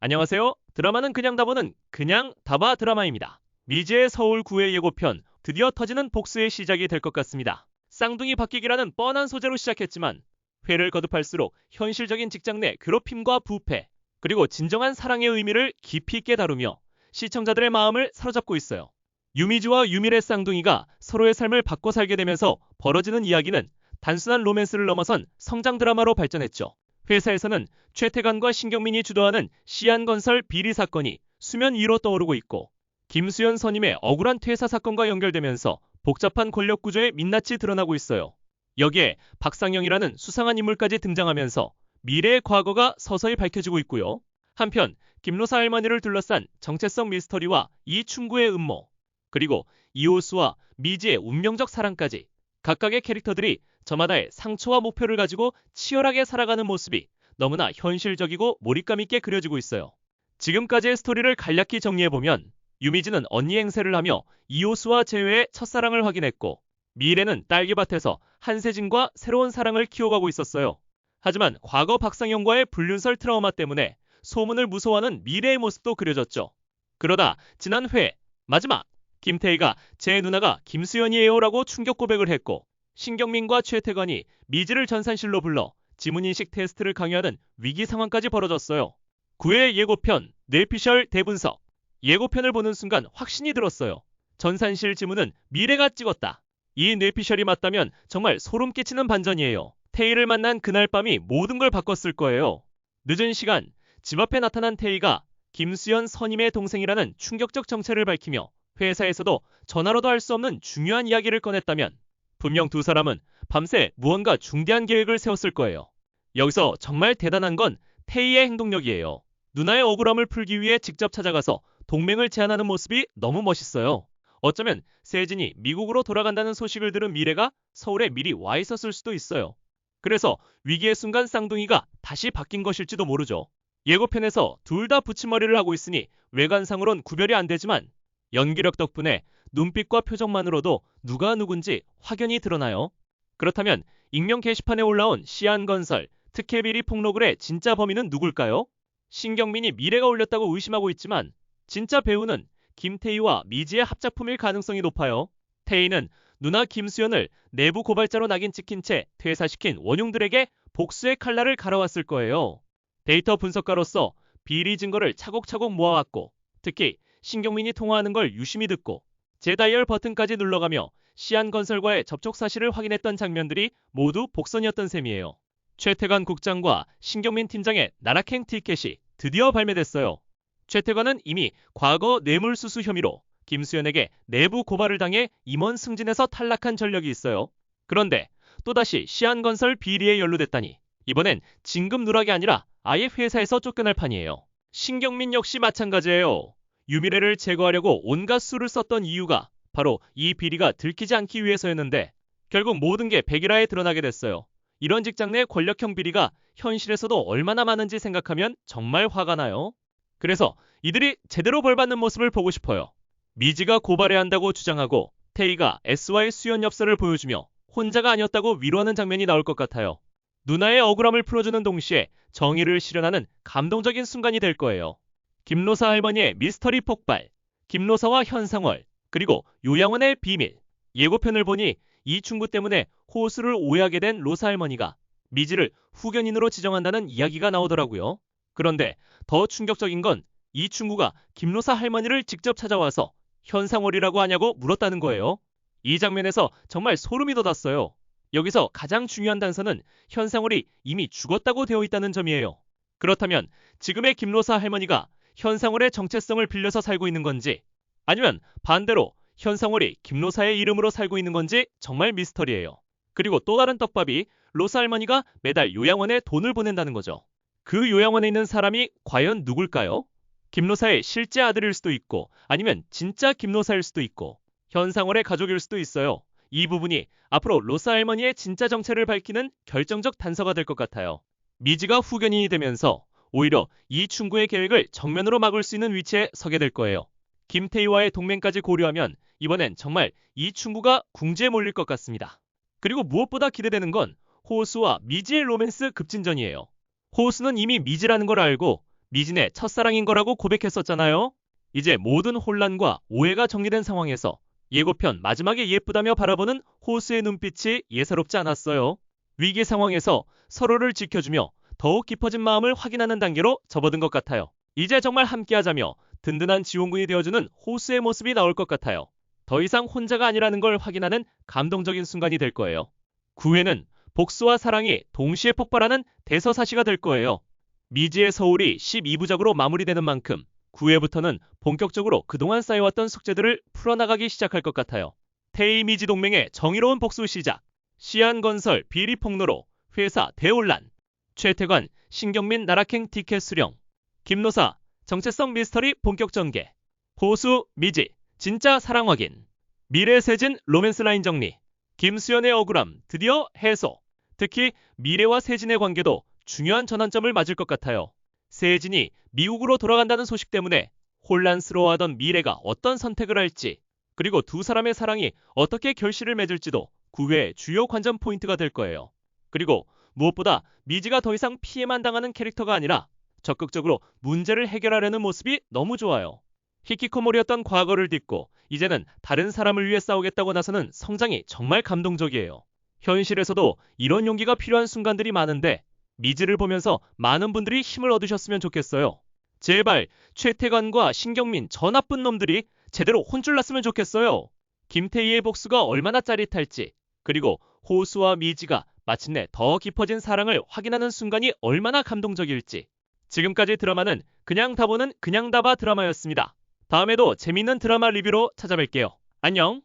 안녕하세요. 드라마는 그냥 다보는 그냥 다바 드라마입니다. 미지의 서울 구의 예고편, 드디어 터지는 복수의 시작이 될 것 같습니다. 쌍둥이 바뀌기라는 뻔한 소재로 시작했지만 회를 거듭할수록 현실적인 직장 내 괴롭힘과 부패, 그리고 진정한 사랑의 의미를 깊이 있게 다루며 시청자들의 마음을 사로잡고 있어요. 유미주와 유미래 쌍둥이가 서로의 삶을 바꿔 살게 되면서 벌어지는 이야기는 단순한 로맨스를 넘어선 성장 드라마로 발전했죠. 회사에서는 최태관과 신경민이 주도하는 시안건설 비리 사건이 수면 위로 떠오르고 있고, 김수현 선임의 억울한 퇴사 사건과 연결되면서 복잡한 권력 구조의 민낯이 드러나고 있어요. 여기에 박상영이라는 수상한 인물까지 등장하면서 미래의 과거가 서서히 밝혀지고 있고요. 한편 김로사 할머니를 둘러싼 정체성 미스터리와 이충구의 음모, 그리고 이호수와 미지의 운명적 사랑까지 각각의 캐릭터들이 저마다의 상처와 목표를 가지고 치열하게 살아가는 모습이 너무나 현실적이고 몰입감 있게 그려지고 있어요. 지금까지의 스토리를 간략히 정리해보면, 유미지는 언니 행세를 하며 이호수와 재회의 첫사랑을 확인했고, 미래는 딸기밭에서 한세진과 새로운 사랑을 키워가고 있었어요. 하지만 과거 박상영과의 불륜설 트라우마 때문에 소문을 무서워하는 미래의 모습도 그려졌죠. 그러다 지난 회 마지막, 김태희가 제 누나가 김수현이에요라고 충격 고백을 했고, 신경민과 최태관이 미지를 전산실로 불러 지문인식 테스트를 강요하는 위기 상황까지 벌어졌어요. 9회 예고편 뇌피셜 대분석. 예고편을 보는 순간 확신이 들었어요. 전산실 지문은 미래가 찍었다. 이 뇌피셜이 맞다면 정말 소름 끼치는 반전이에요. 태희를 만난 그날 밤이 모든 걸 바꿨을 거예요. 늦은 시간, 집 앞에 나타난 태희가 김수현 선임의 동생이라는 충격적 정체를 밝히며 회사에서도 전화로도 할 수 없는 중요한 이야기를 꺼냈다면, 분명 두 사람은 밤새 무언가 중대한 계획을 세웠을 거예요. 여기서 정말 대단한 건 태희의 행동력이에요. 누나의 억울함을 풀기 위해 직접 찾아가서 동맹을 제안하는 모습이 너무 멋있어요. 어쩌면 세진이 미국으로 돌아간다는 소식을 들은 미래가 서울에 미리 와 있었을 수도 있어요. 그래서 위기의 순간 쌍둥이가 다시 바뀐 것일지도 모르죠. 예고편에서 둘 다 붙임머리를 하고 있으니 외관상으론 구별이 안 되지만, 연기력 덕분에 눈빛과 표정만으로도 누가 누군지 확연히 드러나요. 그렇다면 익명 게시판에 올라온 시안건설 특혜비리 폭로글의 진짜 범인은 누굴까요? 신경민이 미래가 올렸다고 의심하고 있지만, 진짜 배우는 김태희와 미지의 합작품일 가능성이 높아요. 태희는 누나 김수현을 내부 고발자로 낙인 찍힌 채 퇴사시킨 원흉들에게 복수의 칼날을 갈아왔을 거예요. 데이터 분석가로서 비리 증거를 차곡차곡 모아왔고, 특히 신경민이 통화하는 걸 유심히 듣고 재다이얼 버튼까지 눌러가며 시안건설과의 접촉 사실을 확인했던 장면들이 모두 복선이었던 셈이에요. 최태관 국장과 신경민 팀장의 나락행 티켓이 드디어 발매됐어요. 최태관은 이미 과거 뇌물수수 혐의로 김수현에게 내부 고발을 당해 임원 승진에서 탈락한 전력이 있어요. 그런데 또다시 시안건설 비리에 연루됐다니, 이번엔 진급 누락이 아니라 아예 회사에서 쫓겨날 판이에요. 신경민 역시 마찬가지예요. 유미래를 제거하려고 온갖 수를 썼던 이유가 바로 이 비리가 들키지 않기 위해서였는데, 결국 모든 게 백일화에 드러나게 됐어요. 이런 직장 내 권력형 비리가 현실에서도 얼마나 많은지 생각하면 정말 화가 나요. 그래서 이들이 제대로 벌받는 모습을 보고 싶어요. 미지가 고발해야 한다고 주장하고 태희가 S와의 수연 엽서를 보여주며 혼자가 아니었다고 위로하는 장면이 나올 것 같아요. 누나의 억울함을 풀어주는 동시에 정의를 실현하는 감동적인 순간이 될 거예요. 김로사 할머니의 미스터리 폭발, 김로사와 현상월, 그리고 요양원의 비밀. 예고편을 보니 이충구 때문에 호수를 오해하게 된 로사 할머니가 미지를 후견인으로 지정한다는 이야기가 나오더라고요. 그런데 더 충격적인 건 이충구가 김로사 할머니를 직접 찾아와서 현상월이라고 하냐고 물었다는 거예요. 이 장면에서 정말 소름이 돋았어요. 여기서 가장 중요한 단서는 현상월이 이미 죽었다고 되어 있다는 점이에요. 그렇다면 지금의 김로사 할머니가 현상월의 정체성을 빌려서 살고 있는 건지, 아니면 반대로 현상월이 김로사의 이름으로 살고 있는 건지 정말 미스터리예요. 그리고 또 다른 떡밥이 로사 할머니가 매달 요양원에 돈을 보낸다는 거죠. 그 요양원에 있는 사람이 과연 누굴까요? 김로사의 실제 아들일 수도 있고, 아니면 진짜 김로사일 수도 있고, 현상월의 가족일 수도 있어요. 이 부분이 앞으로 로사 할머니의 진짜 정체를 밝히는 결정적 단서가 될 것 같아요. 미지가 후견인이 되면서 오히려 이충구의 계획을 정면으로 막을 수 있는 위치에 서게 될 거예요. 김태희와의 동맹까지 고려하면 이번엔 정말 이충구가 궁지에 몰릴 것 같습니다. 그리고 무엇보다 기대되는 건 호수와 미지의 로맨스 급진전이에요. 호수는 이미 미지라는 걸 알고 미진의 첫사랑인 거라고 고백했었잖아요. 이제 모든 혼란과 오해가 정리된 상황에서 예고편 마지막에 예쁘다며 바라보는 호수의 눈빛이 예사롭지 않았어요. 위기 상황에서 서로를 지켜주며 더욱 깊어진 마음을 확인하는 단계로 접어든 것 같아요. 이제 정말 함께하자며 든든한 지원군이 되어주는 호수의 모습이 나올 것 같아요. 더 이상 혼자가 아니라는 걸 확인하는 감동적인 순간이 될 거예요. 9회는 복수와 사랑이 동시에 폭발하는 대서사시가 될 거예요. 미지의 서울이 12부작으로 마무리되는 만큼 9회부터는 본격적으로 그동안 쌓여왔던 숙제들을 풀어나가기 시작할 것 같아요. 태이미지 동맹의 정의로운 복수 시작, 시안건설 비리 폭로로 회사 대혼란, 최태관, 신경민 나락행 티켓 수령, 김노사, 정체성 미스터리 본격 전개, 호수, 미지, 진짜 사랑 확인, 미래세진 로맨스 라인 정리, 김수현의 억울함 드디어 해소. 특히 미래와 세진의 관계도 중요한 전환점을 맞을 것 같아요. 세진이 미국으로 돌아간다는 소식 때문에 혼란스러워하던 미래가 어떤 선택을 할지, 그리고 두 사람의 사랑이 어떻게 결실을 맺을지도 9회의 주요 관전 포인트가 될 거예요. 그리고 무엇보다 미지가 더 이상 피해만 당하는 캐릭터가 아니라 적극적으로 문제를 해결하려는 모습이 너무 좋아요. 히키코모리였던 과거를 딛고 이제는 다른 사람을 위해 싸우겠다고 나서는 성장이 정말 감동적이에요. 현실에서도 이런 용기가 필요한 순간들이 많은데 미지를 보면서 많은 분들이 힘을 얻으셨으면 좋겠어요. 제발 최태관과 신경민 저 나쁜 놈들이 제대로 혼쭐 났으면 좋겠어요. 김태희의 복수가 얼마나 짜릿할지, 그리고 호수와 미지가 마침내 더 깊어진 사랑을 확인하는 순간이 얼마나 감동적일지. 지금까지 드라마는 그냥 다 보는 그냥 다 봐 드라마였습니다. 다음에도 재밌는 드라마 리뷰로 찾아뵐게요. 안녕!